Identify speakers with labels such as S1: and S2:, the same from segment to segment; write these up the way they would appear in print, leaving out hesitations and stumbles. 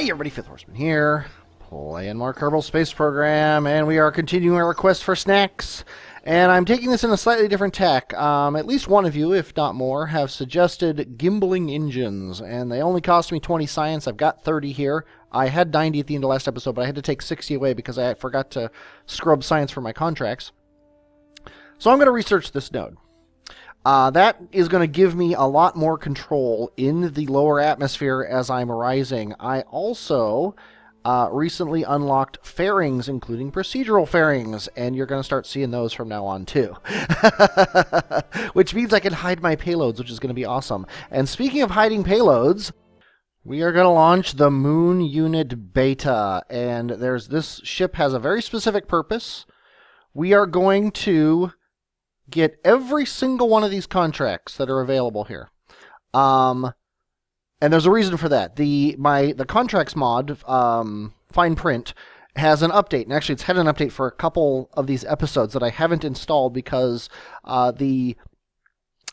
S1: Hey everybody, Fifth Horseman here, playing more Kerbal Space Program, and we are continuing our request for snacks. And I'm taking this in a slightly different tack. At least one of you, if not more, have suggested gimbling engines, and they only cost me 20 science. I've got 30 here. I had 90 at the end of last episode, but I had to take 60 away because I forgot to scrub science for my contracts. So I'm going to research this node. That is going to give me a lot more control in the lower atmosphere as I'm rising. I also recently unlocked fairings, including procedural fairings, and you're going to start seeing those from now on too. Which means I can hide my payloads, which is going to be awesome. And speaking of hiding payloads, we are going to launch the Moon Unit Beta, and this ship has a very specific purpose. We are going to get every single one of these contracts that are available here. And there's a reason for that. The contracts mod, Fine Print, has an update. And actually, it's had an update for a couple of these episodes that I haven't installed because the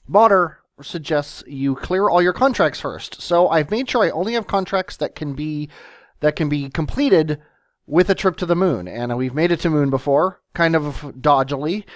S1: modder suggests you clear all your contracts first. So I've made sure I only have contracts that can be completed with a trip to the moon. And we've made it to moon before, kind of dodgily.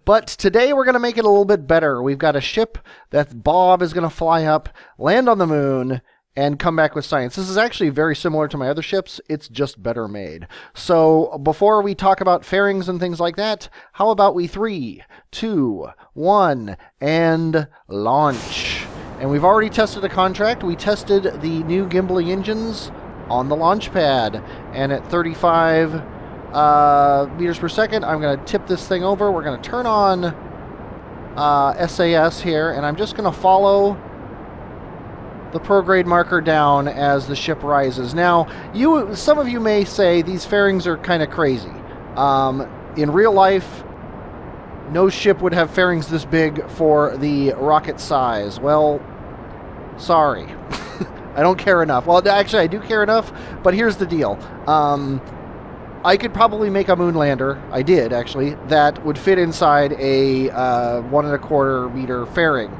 S1: But today we're going to make it a little bit better. We've got a ship that Bob is going to fly up, land on the moon, and come back with science. This is actually very similar to my other ships. It's just better made. So before we talk about fairings and things like that, how about we 3, 2, 1, and launch. And we've already tested a contract. We tested the new gimbling engines on the launch pad, and at 35 meters per second, I'm going to tip this thing over. We're going to turn on SAS here, and I'm just going to follow the prograde marker down as the ship rises. Now, some of you may say these fairings are kind of crazy. In real life, no ship would have fairings this big for the rocket size. Well, sorry. I don't care enough. Well, actually, I do care enough, but here's the deal. I could probably make a moon lander, I did actually, that would fit inside a 1¼ meter fairing.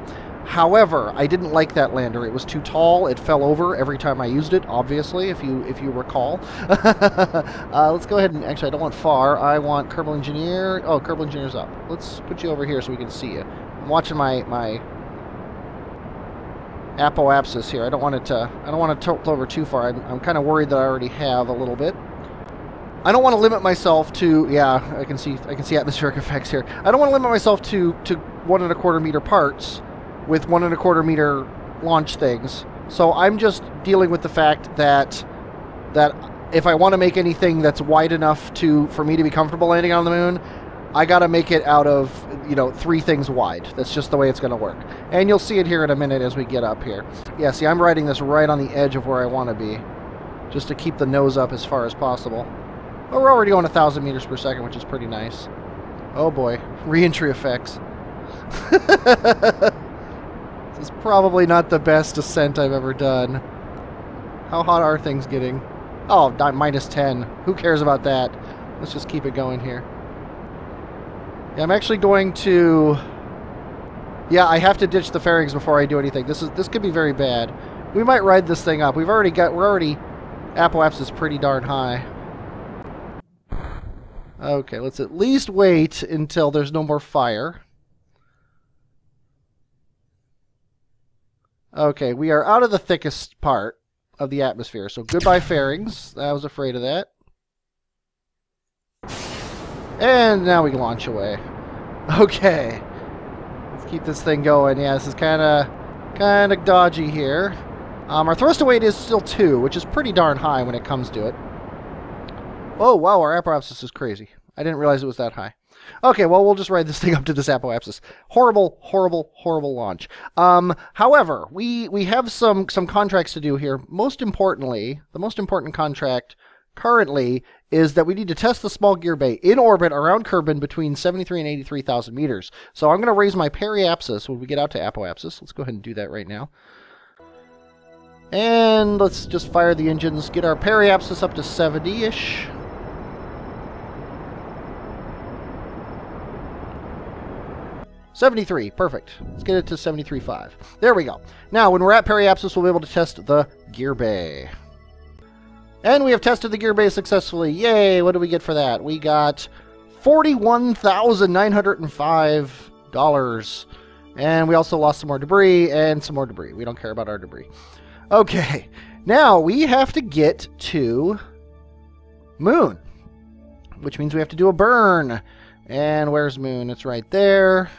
S1: However, I didn't like that lander. It was too tall. It fell over every time I used it, obviously, if you recall. Let's go ahead and, actually, I don't want far. I want Kerbal Engineer. Oh, Kerbal Engineer's up. Let's put you over here so we can see you. I'm watching my apoapsis here. I don't want to tilt over too far. I'm kind of worried that I already have a little bit. I don't want to limit myself to, yeah, I can see atmospheric effects here. I don't want to limit myself to 1¼ meter parts with 1¼ meter launch things. So I'm just dealing with the fact that if I want to make anything that's wide enough for me to be comfortable landing on the moon, I got to make it out of, 3 things wide. That's just the way it's going to work. And you'll see it here in a minute as we get up here. Yeah, see, I'm riding this right on the edge of where I want to be, just to keep the nose up as far as possible. But we're already going 1,000 meters per second, which is pretty nice. Oh boy, re-entry effects. This is probably not the best ascent I've ever done. How hot are things getting? Oh, -10. Who cares about that? Let's just keep it going here. Yeah, I'm actually going to... Yeah, I have to ditch the fairings before I do anything. This could be very bad. We might ride this thing up. We're already apoapsis is pretty darn high. Okay, let's at least wait until there's no more fire. Okay, we are out of the thickest part of the atmosphere, so goodbye fairings. I was afraid of that. And now we can launch away. Okay. Let's keep this thing going. Yeah, this is kind of dodgy here. Our thrust weight is still 2, which is pretty darn high when it comes to it. Oh, wow, our apoapsis is crazy. I didn't realize it was that high. Okay, well, we'll just ride this thing up to this apoapsis. Horrible, horrible, horrible launch. However, we have some contracts to do here. Most importantly, the most important contract currently is that we need to test the small gear bay in orbit around Kerbin between 73 and 83,000 meters. So I'm going to raise my periapsis when we get out to apoapsis. Let's go ahead and do that right now. And let's just fire the engines, get our periapsis up to 70-ish. 73. Perfect. Let's get it to 73.5. There we go. Now, when we're at periapsis, we'll be able to test the gear bay. And we have tested the gear bay successfully. Yay! What do we get for that? We got $41,905. And we also lost some more debris and some more debris. We don't care about our debris. Okay. Now, we have to get to Moon, which means we have to do a burn. And where's Moon? It's right there.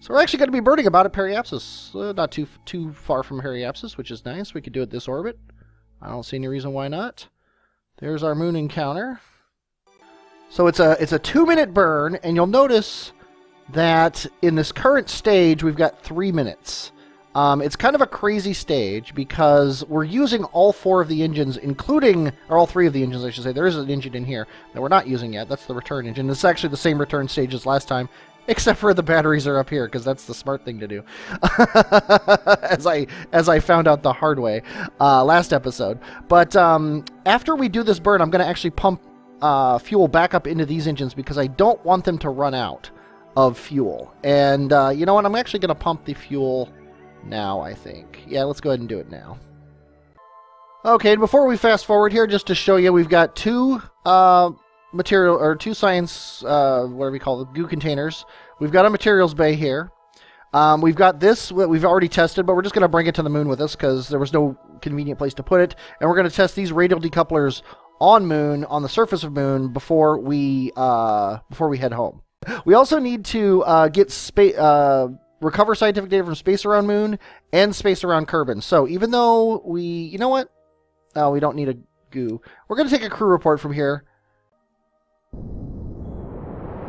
S1: So we're actually going to be burning about at periapsis. Not too far from periapsis, which is nice. We could do it this orbit. I don't see any reason why not. There's our Moon encounter. So it's a 2-minute burn, and you'll notice that in this current stage we've got 3 minutes. It's kind of a crazy stage because we're using all 4 of the engines, including, or all 3 of the engines I should say. There is an engine in here that we're not using yet. That's the return engine. It's actually the same return stage as last time, except for the batteries are up here, because that's the smart thing to do. as I found out the hard way last episode. But after we do this burn, I'm going to actually pump fuel back up into these engines because I don't want them to run out of fuel. And you know what? I'm actually going to pump the fuel now, I think. Yeah, let's go ahead and do it now. Okay, and before we fast forward here, just to show you, we've got 2 material, or 2 science, whatever we call it, goo containers. We've got a materials bay here. We've got this, we've already tested, but we're just going to bring it to the Moon with us because there was no convenient place to put it. And we're going to test these radial decouplers on Moon, on the surface of Moon, before we head home. We also need to recover scientific data from space around Moon and space around Kerbin. So even though you know what? Oh, we don't need a goo. We're going to take a crew report from here.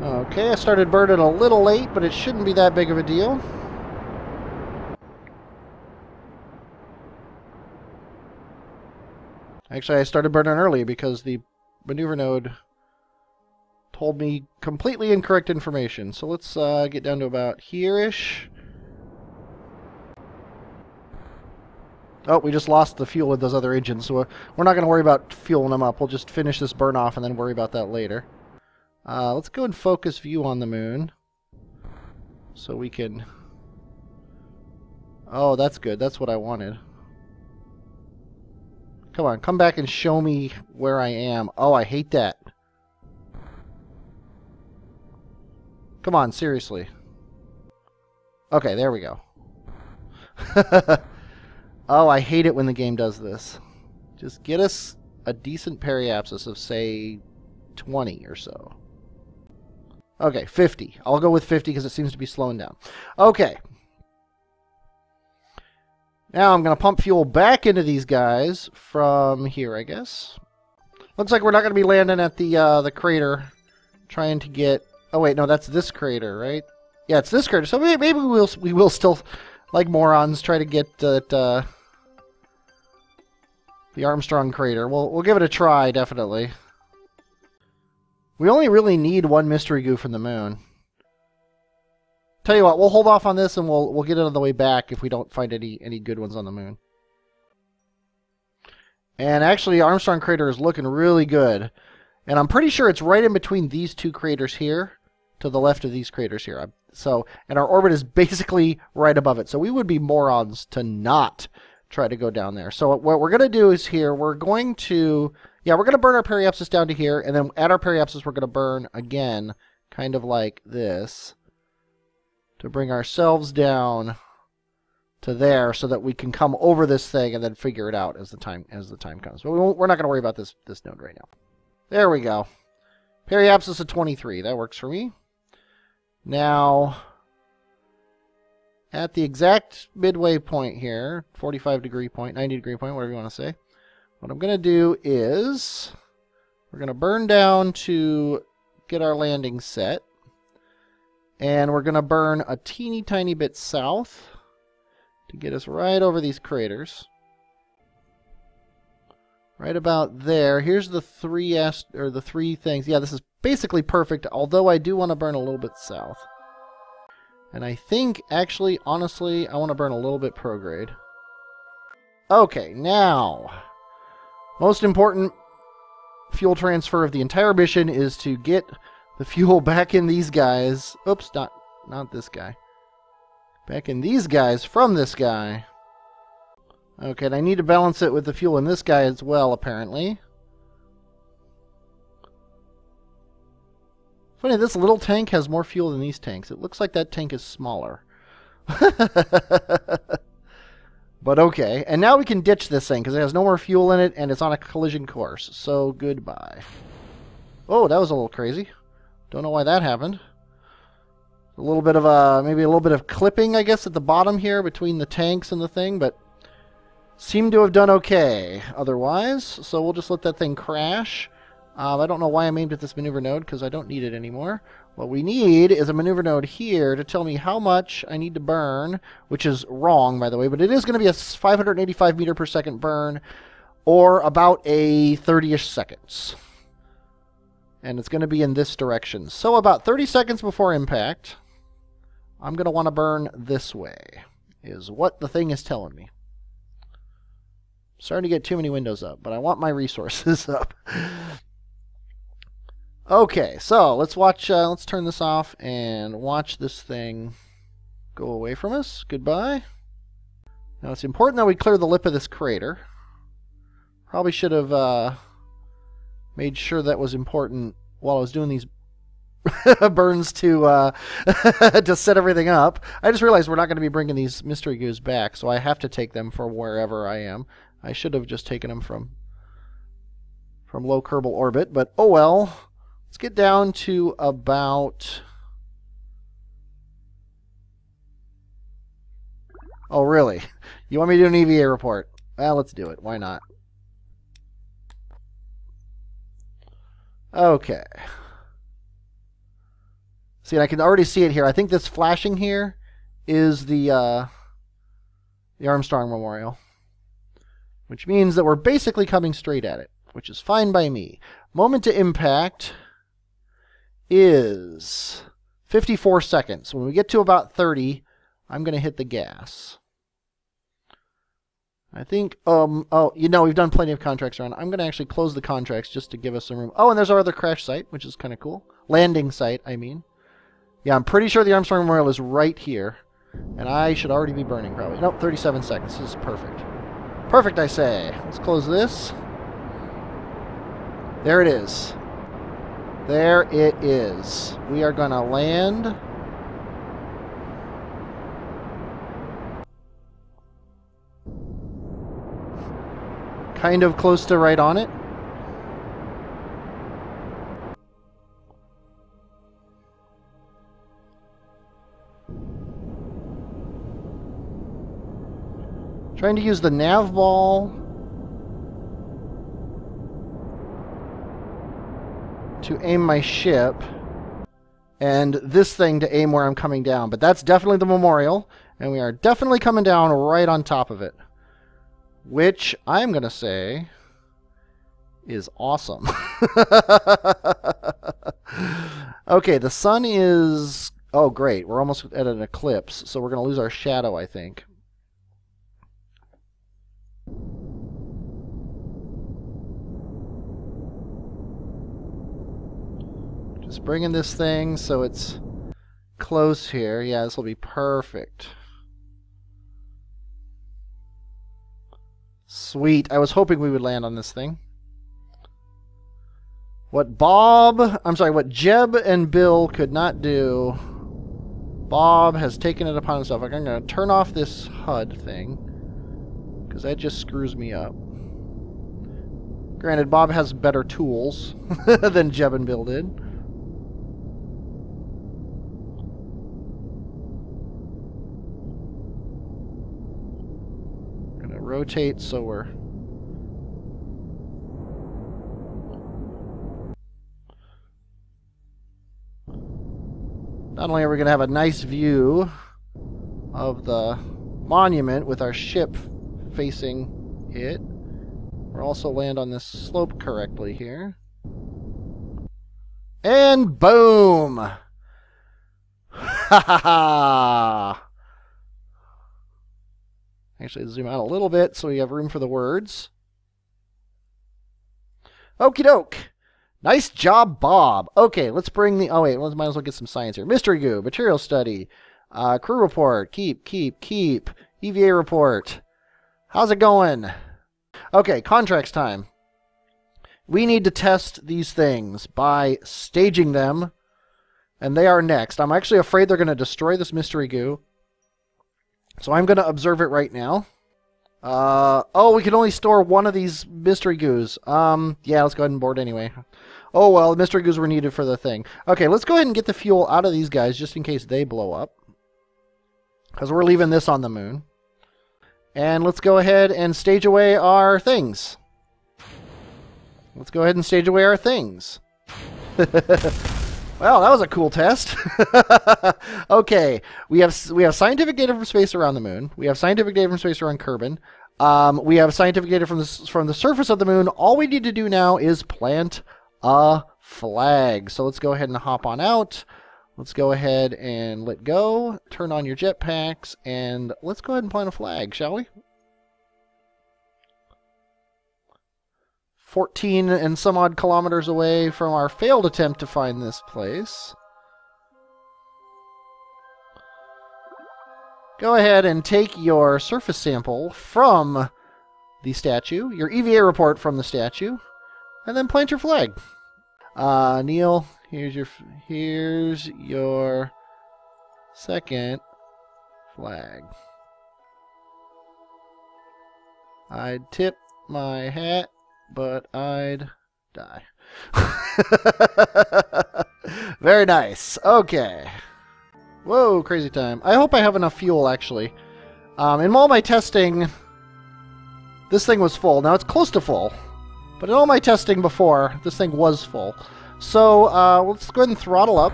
S1: Okay, I started burning a little late, but it shouldn't be that big of a deal. Actually, I started burning early because the maneuver node told me completely incorrect information. So let's get down to about here-ish. Oh, we just lost the fuel with those other engines, so we're not going to worry about fueling them up. We'll just finish this burn off and then worry about that later. Let's go and focus view on the Moon. So we can... Oh, that's good. That's what I wanted. Come on, come back and show me where I am. Oh, I hate that. Come on, seriously. Okay, there we go. Oh, I hate it when the game does this. Just get us a decent periapsis of, say, 20 or so. Okay, 50. I'll go with 50 because it seems to be slowing down. Okay. Now I'm going to pump fuel back into these guys from here, I guess. Looks like we're not going to be landing at the crater, trying to get... Oh wait, no, that's this crater, right? Yeah, it's this crater. So maybe we will still, like morons, try to get the Armstrong crater. We'll give it a try, definitely. We only really need 1 mystery goo from the Moon. Tell you what, we'll hold off on this and we'll get it on the way back if we don't find any good ones on the Moon. And actually, Armstrong crater is looking really good. And I'm pretty sure it's right in between these 2 craters here, to the left of these craters here. So, and our orbit is basically right above it. So we would be morons to not try to go down there. So what we're going to do is here, we're going to burn our periapsis down to here, and then at our periapsis we're going to burn again, kind of like this, to bring ourselves down to there so that we can come over this thing and then figure it out as the time comes. But we're not going to worry about this node right now. There we go. Periapsis of 23. That works for me. Now, at the exact midway point here, 45-degree point, 90-degree point, whatever you want to say, what I'm going to do is we're going to burn down to get our landing set. And we're going to burn a teeny tiny bit south to get us right over these craters. Right about there. Here's the three things. Yeah, this is basically perfect, although I do want to burn a little bit south. And I think, actually, honestly, I want to burn a little bit prograde. Okay, now, most important fuel transfer of the entire mission is to get the fuel back in these guys. Oops, not not this guy. Back in these guys from this guy. Okay, and I need to balance it with the fuel in this guy as well, apparently. Funny, this little tank has more fuel than these tanks. It looks like that tank is smaller. But okay, and now we can ditch this thing because it has no more fuel in it and it's on a collision course. So goodbye. Oh, that was a little crazy. Don't know why that happened. A little bit of maybe a little bit of clipping, I guess, at the bottom here between the tanks and the thing, but seemed to have done okay otherwise. So we'll just let that thing crash. I don't know why I'm aimed at this maneuver node because I don't need it anymore. What we need is a maneuver node here to tell me how much I need to burn, which is wrong, by the way, but it is going to be a 585 meter per second burn, or about a 30-ish seconds. And it's going to be in this direction. So about 30 seconds before impact, I'm going to want to burn this way, is what the thing is telling me. Starting to get too many windows up, but I want my resources up. Okay, so let's watch, let's turn this off and watch this thing go away from us. Goodbye. Now it's important that we clear the lip of this crater. Probably should have made sure that was important while I was doing these burns to to set everything up. I just realized we're not going to be bringing these mystery goos back, so I have to take them from wherever I am. I should have just taken them from low Kerbal orbit, but oh well. Let's get down to about... Oh, really? You want me to do an EVA report? Well, let's do it. Why not? Okay. See, and I can already see it here. I think this flashing here is the Armstrong Memorial, which means that we're basically coming straight at it, which is fine by me. Moment to impact is 54 seconds. When we get to about 30, I'm going to hit the gas. I think, oh, you know, we've done plenty of contracts around. I'm going to actually close the contracts just to give us some room. Oh, and there's our other crash site, which is kind of cool. Landing site, I mean. Yeah, I'm pretty sure the Armstrong Memorial is right here. And I should already be burning, probably. Nope, 37 seconds. This is perfect. Perfect, I say. Let's close this. There it is. There it is. We are going to land. Kind of close to right on it. Trying to use the nav ball to aim my ship, and this thing to aim where I'm coming down. But that's definitely the memorial, and we are definitely coming down right on top of it, which I'm going to say is awesome. Okay, the sun is... Oh, great. We're almost at an eclipse, so we're going to lose our shadow, I think. Just bringing this thing so it's close here. Yeah, this will be perfect. Sweet. I was hoping we would land on this thing. What Jeb and Bill could not do, Bob has taken it upon himself. Like, I'm going to turn off this HUD thing, because that just screws me up. Granted, Bob has better tools than Jeb and Bill did. Gonna rotate so we're... Not only are we going to have a nice view of the monument with our ship facing it, we'll also land on this slope correctly here. And boom! Ha ha ha! Actually, zoom out a little bit so we have room for the words. Okie doke! Nice job, Bob. Okay, let's bring the... Oh, wait, let's might as well get some science here. Mystery goo, material study, crew report, keep. EVA report. How's it going? Okay, contracts time. We need to test these things by staging them, and they are next. I'm actually afraid they're going to destroy this mystery goo, so I'm going to observe it right now. Oh, we can only store one of these mystery goos. Yeah, let's go ahead and board anyway. Oh, well, the mystery goos were needed for the thing. Okay, let's go ahead and get the fuel out of these guys just in case they blow up, because we're leaving this on the moon. And let's go ahead and stage away our things. Let's go ahead and stage away our things. Well, that was a cool test. Okay, we have scientific data from space around the moon. We have scientific data from space around Kerbin. We have scientific data from the surface of the moon. All we need to do now is plant a flag. So let's go ahead and hop on out. Let's go ahead and let go. Turn on your jetpacks, and let's go ahead and plant a flag, shall we? 14 and some odd kilometers away from our failed attempt to find this place. Go ahead and take your surface sample from the statue, your EVA report from the statue, and then plant your flag. Neil, here's your second flag. I'd tip my hat, but I'd die. Very nice. Okay. Whoa, crazy time. I hope I have enough fuel, actually. In all my testing, this thing was full. Now, it's close to full. But in all my testing before, this thing was full. So, let's go ahead and throttle up,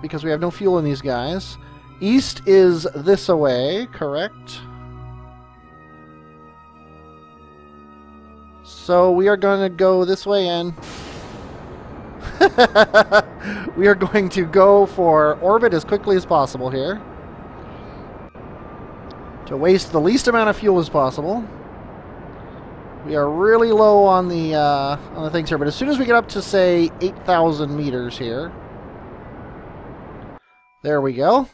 S1: because we have no fuel in these guys. East is this away, correct? So, we are going to go this way in. We are going to go for orbit as quickly as possible here, to waste the least amount of fuel as possible. We are really low on the things here, but as soon as we get up to, say, 8,000 meters here, there we go.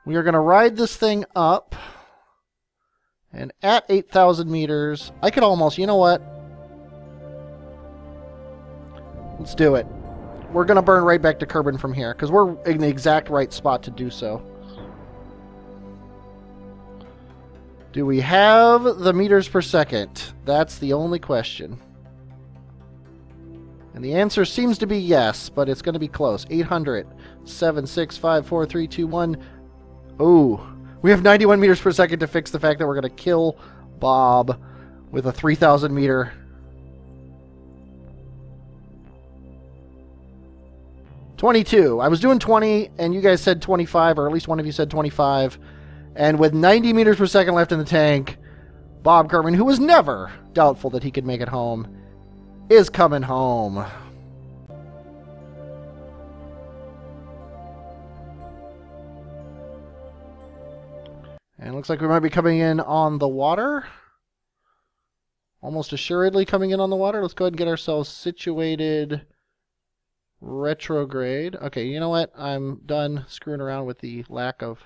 S1: We are going to ride this thing up, and at 8,000 meters, I could almost, you know what? Let's do it. We're going to burn right back to Kerbin from here, because we're in the exact right spot to do so. Do we have the meters per second? That's the only question. And the answer seems to be yes, but it's going to be close. 800, 7, 6, 5, 4, 3, 2, 1. Oh, we have 91 meters per second to fix the fact that we're going to kill Bob with a 3,000 meter. $22. I was doing 20, and you guys said 25, or at least one of you said 25. And with 90 meters per second left in the tank, Bob Kerbin, who was never doubtful that he could make it home, is coming home. And it looks like we might be coming in on the water. Almost assuredly coming in on the water. Let's go ahead and get ourselves situated. Retrograde. Okay, you know what? I'm done screwing around with the lack of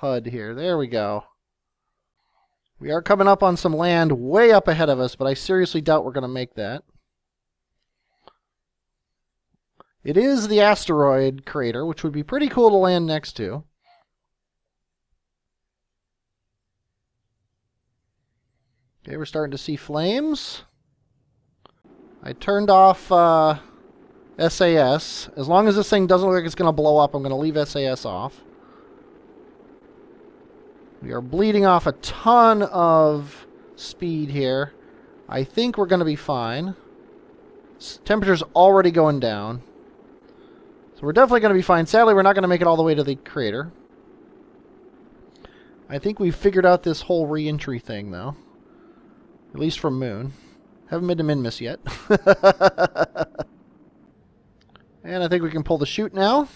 S1: HUD here. There we go. We are coming up on some land way up ahead of us, but I seriously doubt we're going to make that. It is the asteroid crater, which would be pretty cool to land next to. Okay, we're starting to see flames. I turned off SAS. As long as this thing doesn't look like it's going to blow up, I'm going to leave SAS off. We are bleeding off a ton of speed here. I think we're going to be fine. Temperature's already going down. So we're definitely going to be fine. Sadly, we're not going to make it all the way to the crater. I think we've figured out this whole re-entry thing, though. At least from Moon. Haven't been to Minmus yet. And I think we can pull the chute now.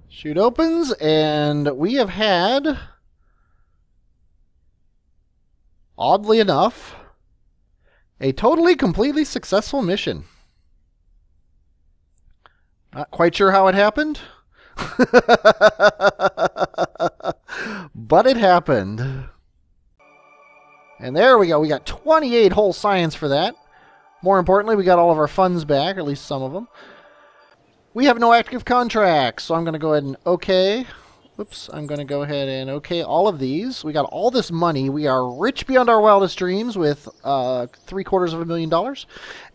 S1: Chute opens, and we have had Oddly enough, a totally, completely successful mission. Not quite sure how it happened. But it happened. And there we go. We got 28 whole science for that. More importantly, we got all of our funds back, or at least some of them. We have no active contracts, so I'm going to go ahead and OK. Oops, I'm going to go ahead and OK all of these. We got all this money. We are rich beyond our wildest dreams with $750,000.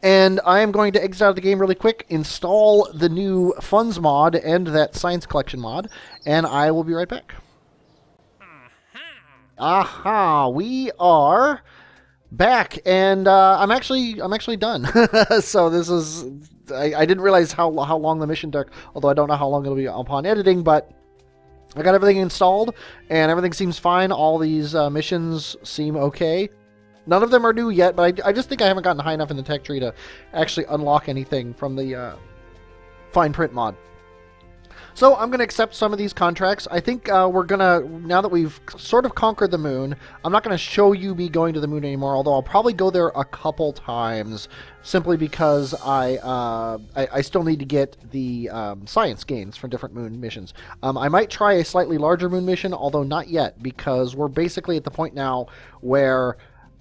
S1: And I am going to exit out of the game really quick, install the new funds mod and that science collection mod, and I will be right back. Aha, we are back, and I'm actually done. So this is I didn't realize how long the mission took, although I don't know how long it'll be upon editing, but I got everything installed and everything seems fine. All these missions seem okay. None of them are new yet, but I just think I haven't gotten high enough in the tech tree to actually unlock anything from the fine print mod. So I'm going to accept some of these contracts. I think we're going to, now that we've sort of conquered the moon, I'm not going to show you me going to the moon anymore, although I'll probably go there a couple times, simply because I still need to get the science gains from different moon missions. I might try a slightly larger moon mission, although not yet, because we're basically at the point now where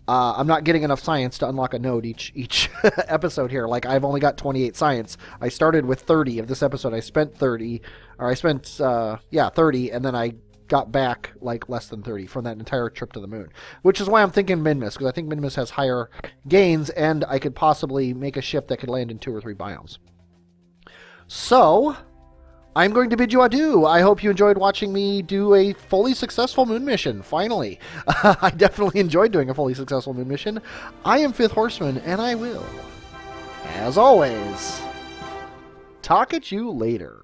S1: I'm not getting enough science to unlock a node each episode here. Like, I've only got 28 science. I started with 30 of this episode. I spent 30, or I spent, yeah, 30, and then I got back, like, less than 30 from that entire trip to the moon. Which is why I'm thinking Minmus, because I think Minmus has higher gains, and I could possibly make a ship that could land in 2 or 3 biomes. So I'm going to bid you adieu. I hope you enjoyed watching me do a fully successful moon mission, finally. I definitely enjoyed doing a fully successful moon mission. I am Fifth Horseman, and I will, as always, talk at you later.